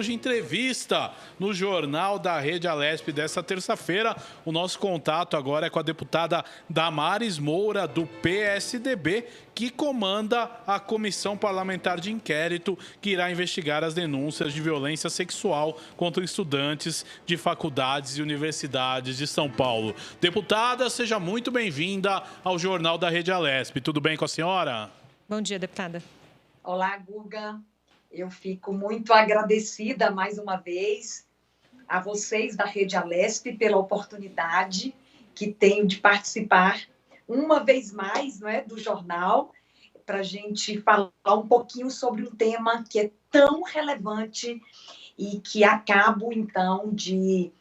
Hoje, entrevista no Jornal da Rede Alesp desta terça-feira. O nosso contato agora é com a deputada Damares Moura, do PSDB, que comanda a Comissão Parlamentar de Inquérito, que irá investigar as denúncias de violência sexual contra estudantes de faculdades e universidades de São Paulo. Deputada, seja muito bem-vinda ao Jornal da Rede Alesp. Tudo bem com a senhora? Bom dia, deputada. Olá, Guga. Eu fico muito agradecida, mais uma vez, a vocês da Rede Alesp pela oportunidade que tenho de participar uma vez mais, não é, do jornal, para a gente falar um pouquinho sobre um tema que é tão relevante e que acabo, então, de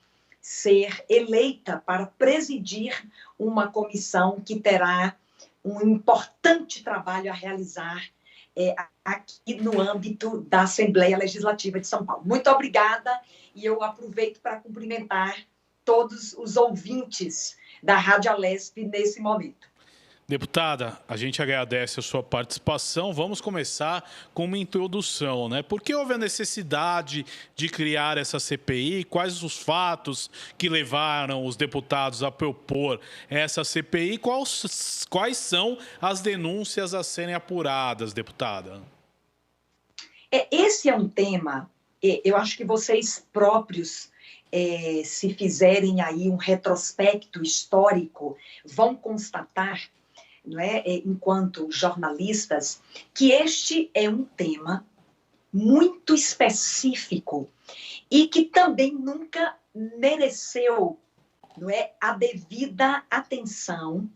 ser eleita para presidir uma comissão que terá um importante trabalho a realizar aqui no âmbito da Assembleia Legislativa de São Paulo. Muito obrigada e eu aproveito para cumprimentar todos os ouvintes da Rádio Alesp nesse momento. Deputada, a gente agradece a sua participação. Vamos começar com uma introdução, né? Por que houve a necessidade de criar essa CPI? Quais os fatos que levaram os deputados a propor essa CPI? Quais são as denúncias a serem apuradas, deputada? Esse é um tema, eu acho que vocês próprios, se fizerem aí um retrospecto histórico, vão constatar, não é, enquanto jornalistas, que este é um tema muito específico e que também nunca mereceu, não é, a devida atenção.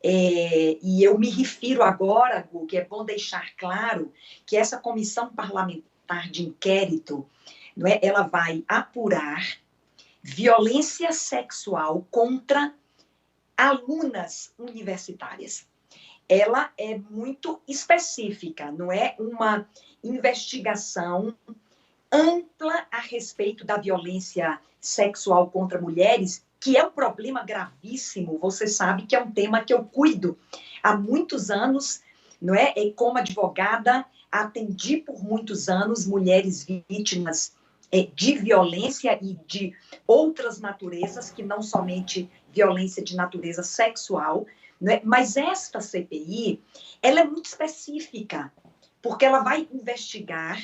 E eu me refiro agora, Gu, que é bom deixar claro que essa comissão parlamentar de inquérito, não é, ela vai apurar violência sexual contra alunas universitárias. Ela é muito específica, não é uma investigação ampla a respeito da violência sexual contra mulheres, que é um problema gravíssimo. Você sabe que é um tema que eu cuido há muitos anos, não é? E como advogada, atendi por muitos anos mulheres vítimas de violência e de outras naturezas, que não somente violência de natureza sexual, né? Mas esta CPI, ela é muito específica, porque ela vai investigar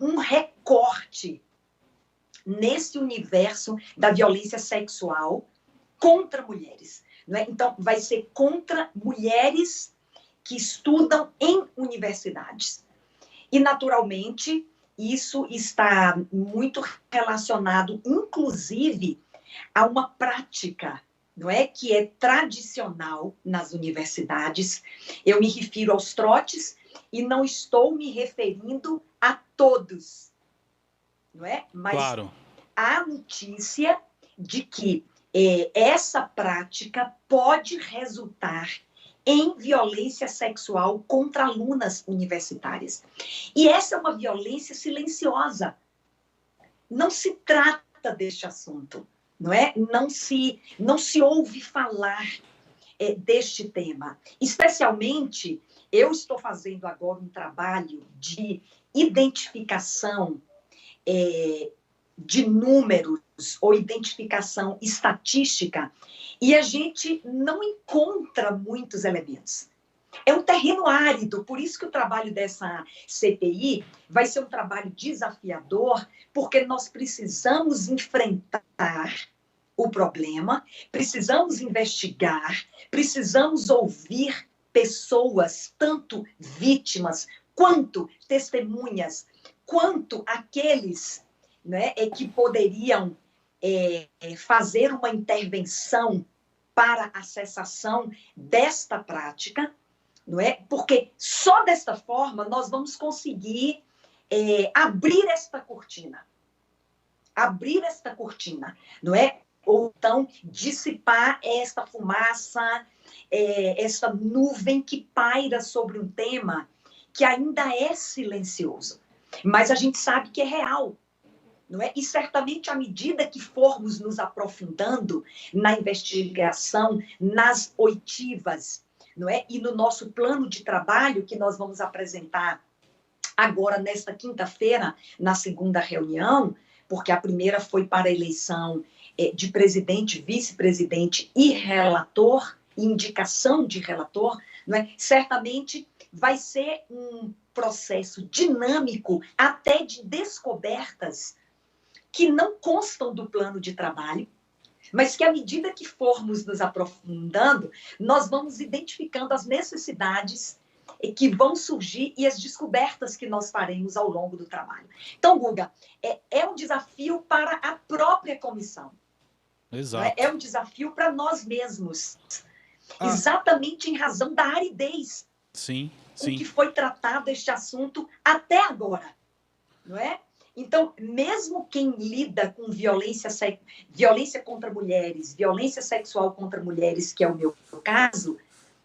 um recorte nesse universo da violência sexual contra mulheres. Não é? Então, vai ser contra mulheres que estudam em universidades. E, naturalmente, isso está muito relacionado, inclusive, a uma prática, não é, que é tradicional nas universidades. Eu me refiro aos trotes e não estou me referindo a todos, não é? Mas claro, há notícia de que essa prática pode resultar em violência sexual contra alunas universitárias. E essa é uma violência silenciosa. Não se trata deste assunto, não é? Não se ouve falar deste tema. Especialmente, eu estou fazendo agora um trabalho de identificação de números ou identificação estatística, e a gente não encontra muitos elementos. É um terreno árido, por isso que o trabalho dessa CPI vai ser um trabalho desafiador, porque nós precisamos enfrentar o problema, precisamos investigar, precisamos ouvir pessoas, tanto vítimas, quanto testemunhas, quanto aqueles, né, que poderiam fazer uma intervenção para a cessação desta prática, não é? Porque só desta forma nós vamos conseguir abrir esta cortina, não é? Ou então dissipar esta fumaça, esta nuvem que paira sobre um tema que ainda é silencioso, mas a gente sabe que é real. Não é? E certamente, à medida que formos nos aprofundando na investigação, nas oitivas, não é? E no nosso plano de trabalho que nós vamos apresentar Agora, nesta quinta-feira, na segunda reunião, porque a primeira foi para a eleição de presidente, vice-presidente e relator, indicação de relator, não é? Certamente vai ser um processo dinâmico, até de descobertas que não constam do plano de trabalho, mas que, à medida que formos nos aprofundando, nós vamos identificando as necessidades que vão surgir e as descobertas que nós faremos ao longo do trabalho. Então, Guga, é um desafio para a própria comissão. Exato. É um desafio para nós mesmos. Exatamente em razão da aridez com que foi tratado este assunto até agora. Não é? Então, mesmo quem lida com violência contra mulheres, violência sexual contra mulheres, que é o meu caso,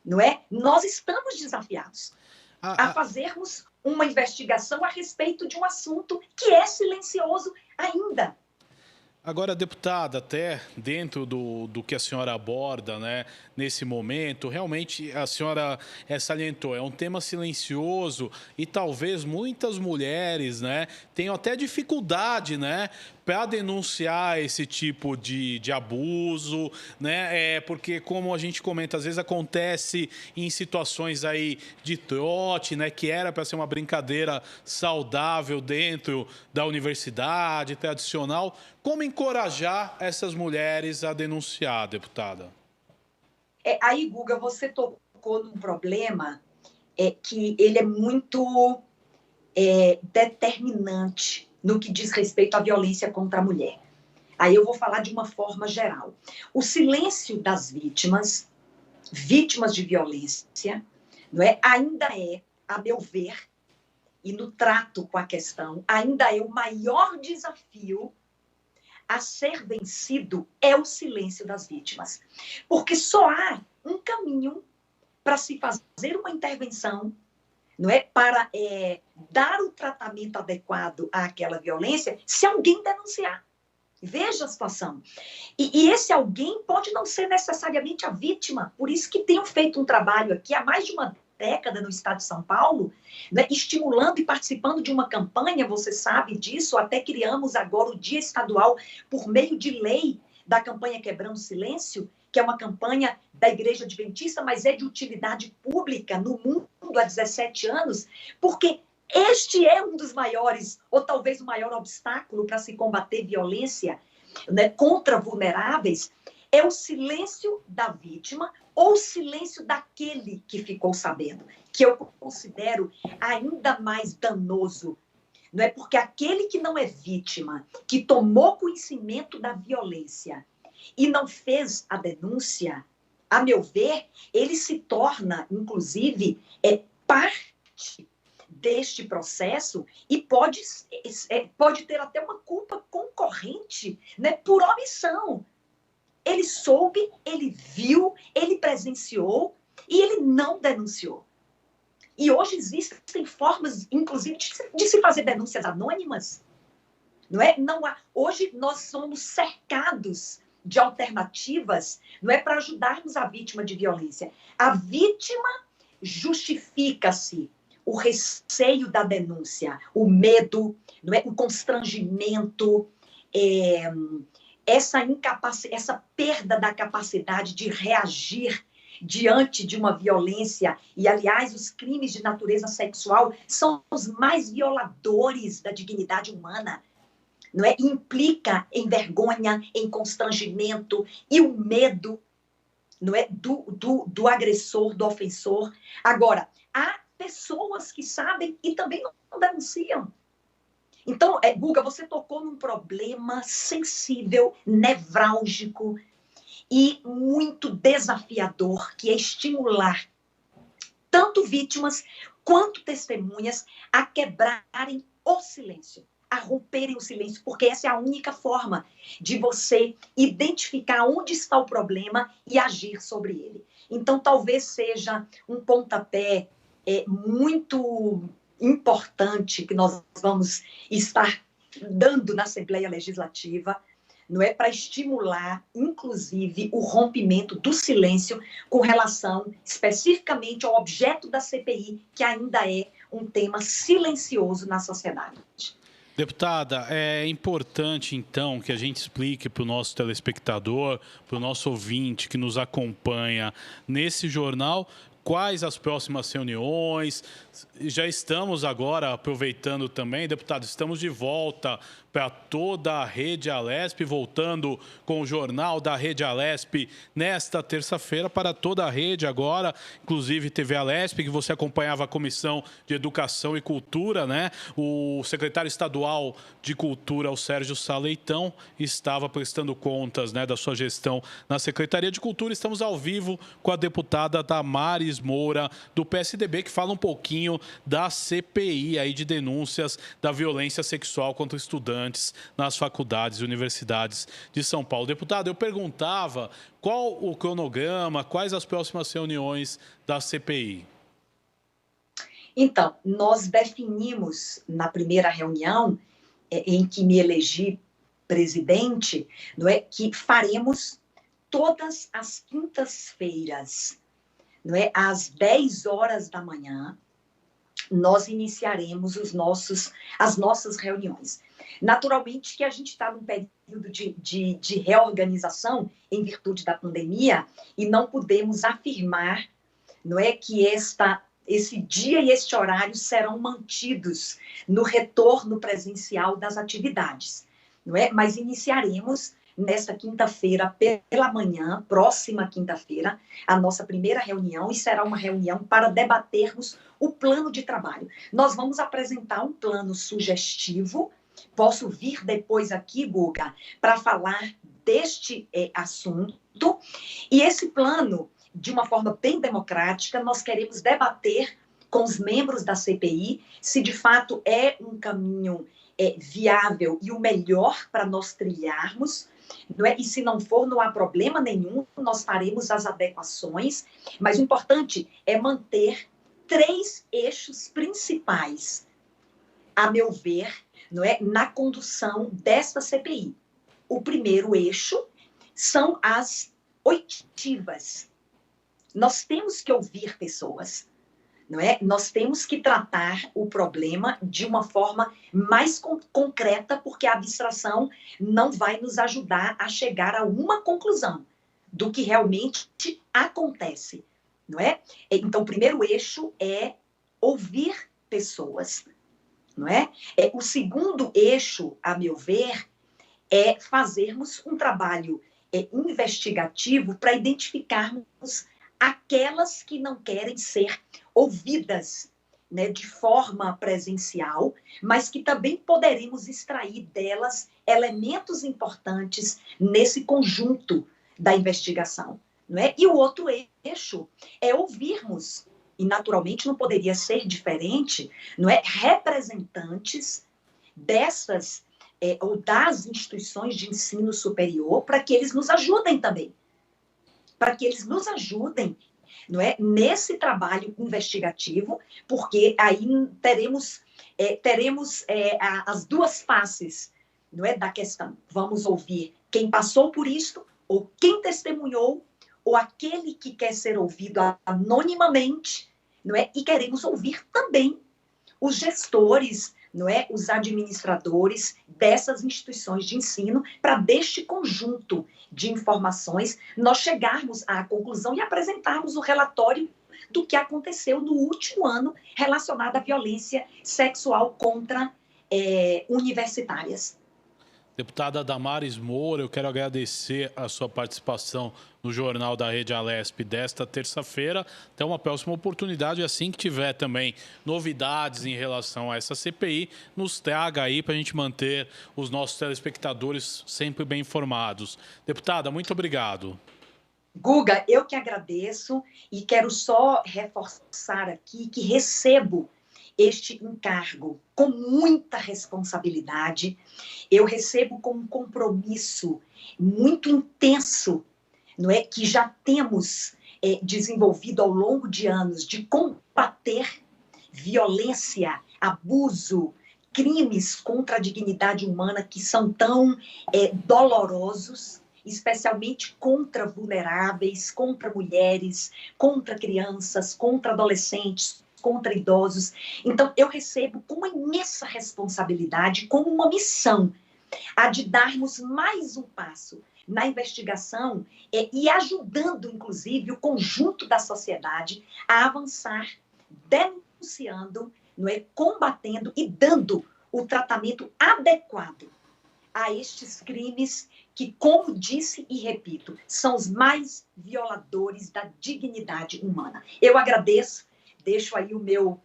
não é? Nós estamos desafiados a fazermos uma investigação a respeito de um assunto que é silencioso ainda. Agora, deputada, até dentro do que a senhora aborda, né, nesse momento, realmente a senhora salientou, é um tema silencioso e talvez muitas mulheres, né, tenham até dificuldade, né, para denunciar esse tipo de abuso, né, porque como a gente comenta, às vezes acontece em situações aí de trote, né, que era para ser uma brincadeira saudável dentro da universidade tradicional. Como encorajar essas mulheres a denunciar, deputada? Aí, Guga, você tocou num problema que ele é muito determinante no que diz respeito à violência contra a mulher. Aí eu vou falar de uma forma geral. O silêncio das vítimas de violência, não é? Ainda é, a meu ver, e no trato com a questão, ainda é o maior desafio a ser vencido é o silêncio das vítimas. Porque só há um caminho para se fazer uma intervenção, não é? Para dar o tratamento adequado àquela violência, se alguém denunciar. Veja a situação. E esse alguém pode não ser necessariamente a vítima. Por isso que tenho feito um trabalho aqui há mais de uma década no estado de São Paulo, né, estimulando e participando de uma campanha, você sabe disso, até criamos agora o Dia Estadual por meio de lei da campanha Quebrando o Silêncio, que é uma campanha da Igreja Adventista, mas é de utilidade pública no mundo há 17 anos, porque este é um dos maiores, ou talvez o maior obstáculo para se combater violência, né, contra vulneráveis, é o silêncio da vítima ou o silêncio daquele que ficou sabendo, que eu considero ainda mais danoso. Não é? Porque aquele que não é vítima, que tomou conhecimento da violência e não fez a denúncia, a meu ver, ele se torna, inclusive, parte deste processo e pode ter até uma culpa concorrente, né, por omissão. Ele soube, ele viu, ele presenciou e ele não denunciou. E hoje existem formas, inclusive, de se fazer denúncias anônimas. Não é? Não há. Hoje nós somos cercados de alternativas, não é, para ajudarmos a vítima de violência. A vítima justifica-se o receio da denúncia, o medo, não é, o constrangimento, essa perda da capacidade de reagir diante de uma violência. E, aliás, os crimes de natureza sexual são os mais violadores da dignidade humana. Não é? Implica em vergonha, em constrangimento e o medo, não é, do agressor, do ofensor. Agora, há pessoas que sabem e também não denunciam. Então, Guga, você tocou num problema sensível, nevrálgico e muito desafiador, que é estimular tanto vítimas quanto testemunhas a quebrarem o silêncio, a romperem o silêncio, porque essa é a única forma de você identificar onde está o problema e agir sobre ele. Então, talvez seja um pontapé muito importante que nós vamos estar dando na Assembleia Legislativa, não é, para estimular, inclusive, o rompimento do silêncio com relação especificamente ao objeto da CPI, que ainda é um tema silencioso na sociedade. Deputada, é importante, então, que a gente explique para o nosso telespectador, para o nosso ouvinte que nos acompanha nesse jornal, quais as próximas reuniões. Já estamos agora aproveitando também, deputado, estamos de volta para toda a Rede Alesp, voltando com o Jornal da Rede Alesp nesta terça-feira para toda a rede agora, inclusive TV Alesp, que você acompanhava a Comissão de Educação e Cultura, né? O secretário estadual de Cultura, o Sérgio Saleitão, estava prestando contas, né, da sua gestão na Secretaria de Cultura. Estamos ao vivo com a deputada Damares Moura, do PSDB, que fala um pouquinho da CPI aí de denúncias da violência sexual contra estudantes nas faculdades e universidades de São Paulo. Deputado, eu perguntava qual o cronograma, quais as próximas reuniões da CPI? Então, nós definimos na primeira reunião em que me elegi presidente, não é, que faremos todas as quintas-feiras, não é, às 10 horas da manhã, nós iniciaremos as nossas reuniões. Naturalmente que a gente está num período de reorganização em virtude da pandemia e não podemos afirmar, não é, que esse dia e este horário serão mantidos no retorno presencial das atividades, não é? Mas iniciaremos nesta quinta-feira pela manhã, próxima quinta-feira, a nossa primeira reunião, e será uma reunião para debatermos o plano de trabalho. Nós vamos apresentar um plano sugestivo. Posso vir depois aqui, Guga, para falar deste assunto. E esse plano, de uma forma bem democrática, nós queremos debater com os membros da CPI se de fato é um caminho viável e o melhor para nós trilharmos. Não é? E se não for, não há problema nenhum, nós faremos as adequações, mas o importante é manter 3 eixos principais, a meu ver, não é, na condução desta CPI. O primeiro eixo são as oitivas. Nós temos que ouvir pessoas, não é? Nós temos que tratar o problema de uma forma mais concreta, porque a abstração não vai nos ajudar a chegar a uma conclusão do que realmente acontece, não é? Então, o primeiro eixo é ouvir pessoas, não é? O segundo eixo, a meu ver, é fazermos um trabalho investigativo para identificarmos aquelas que não querem ser ouvidas, né, de forma presencial, mas que também poderemos extrair delas elementos importantes nesse conjunto da investigação, não é? E o outro eixo é ouvirmos, e naturalmente não poderia ser diferente, não é? Representantes dessas ou das instituições de ensino superior, para que eles nos ajudem também, para que eles nos ajudem, não é, nesse trabalho investigativo, porque aí teremos as duas faces, não é, da questão. Vamos ouvir quem passou por isto, ou quem testemunhou, ou aquele que quer ser ouvido anonimamente, não é? E queremos ouvir também os gestores, não é, os administradores dessas instituições de ensino, para deste conjunto de informações nós chegarmos à conclusão e apresentarmos o relatório do que aconteceu no último ano relacionado à violência sexual contra universitárias. Deputada Damares Moura, eu quero agradecer a sua participação no Jornal da Rede Alesp desta terça-feira. Até uma próxima oportunidade, assim que tiver também novidades em relação a essa CPI, nos traga aí para a gente manter os nossos telespectadores sempre bem informados. Deputada, muito obrigado. Guga, eu que agradeço e quero só reforçar aqui que recebo este encargo com muita responsabilidade. Eu recebo com um compromisso muito intenso, não é, que já temos desenvolvido ao longo de anos, de combater violência, abuso, crimes contra a dignidade humana que são tão dolorosos, especialmente contra vulneráveis, contra mulheres, contra crianças, contra adolescentes, contra idosos. Então, eu recebo com uma imensa responsabilidade, como uma missão, a de darmos mais um passo na investigação e ajudando, inclusive, o conjunto da sociedade a avançar, denunciando, não é, combatendo e dando o tratamento adequado a estes crimes que, como disse e repito, são os mais violadores da dignidade humana. Eu agradeço, deixo aí o meu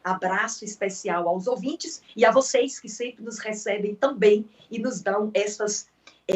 abraço especial aos ouvintes e a vocês que sempre nos recebem também e nos dão essas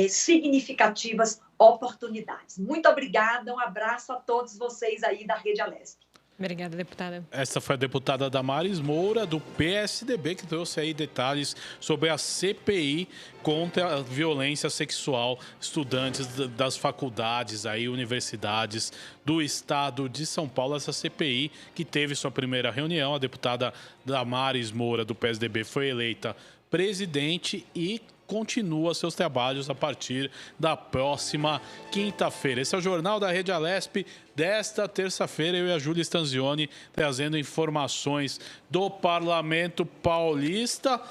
significativas oportunidades. Muito obrigada, um abraço a todos vocês aí da Rede Alesp. Obrigada, deputada. Essa foi a deputada Damares Moura, do PSDB, que trouxe aí detalhes sobre a CPI contra a violência sexual, estudantes das faculdades, aí, universidades do estado de São Paulo. Essa CPI que teve sua primeira reunião, a deputada Damares Moura, do PSDB, foi eleita presidente e continua seus trabalhos a partir da próxima quinta-feira. Esse é o Jornal da Rede Alesp desta terça-feira. Eu e a Júlia Stanzioni trazendo informações do Parlamento Paulista.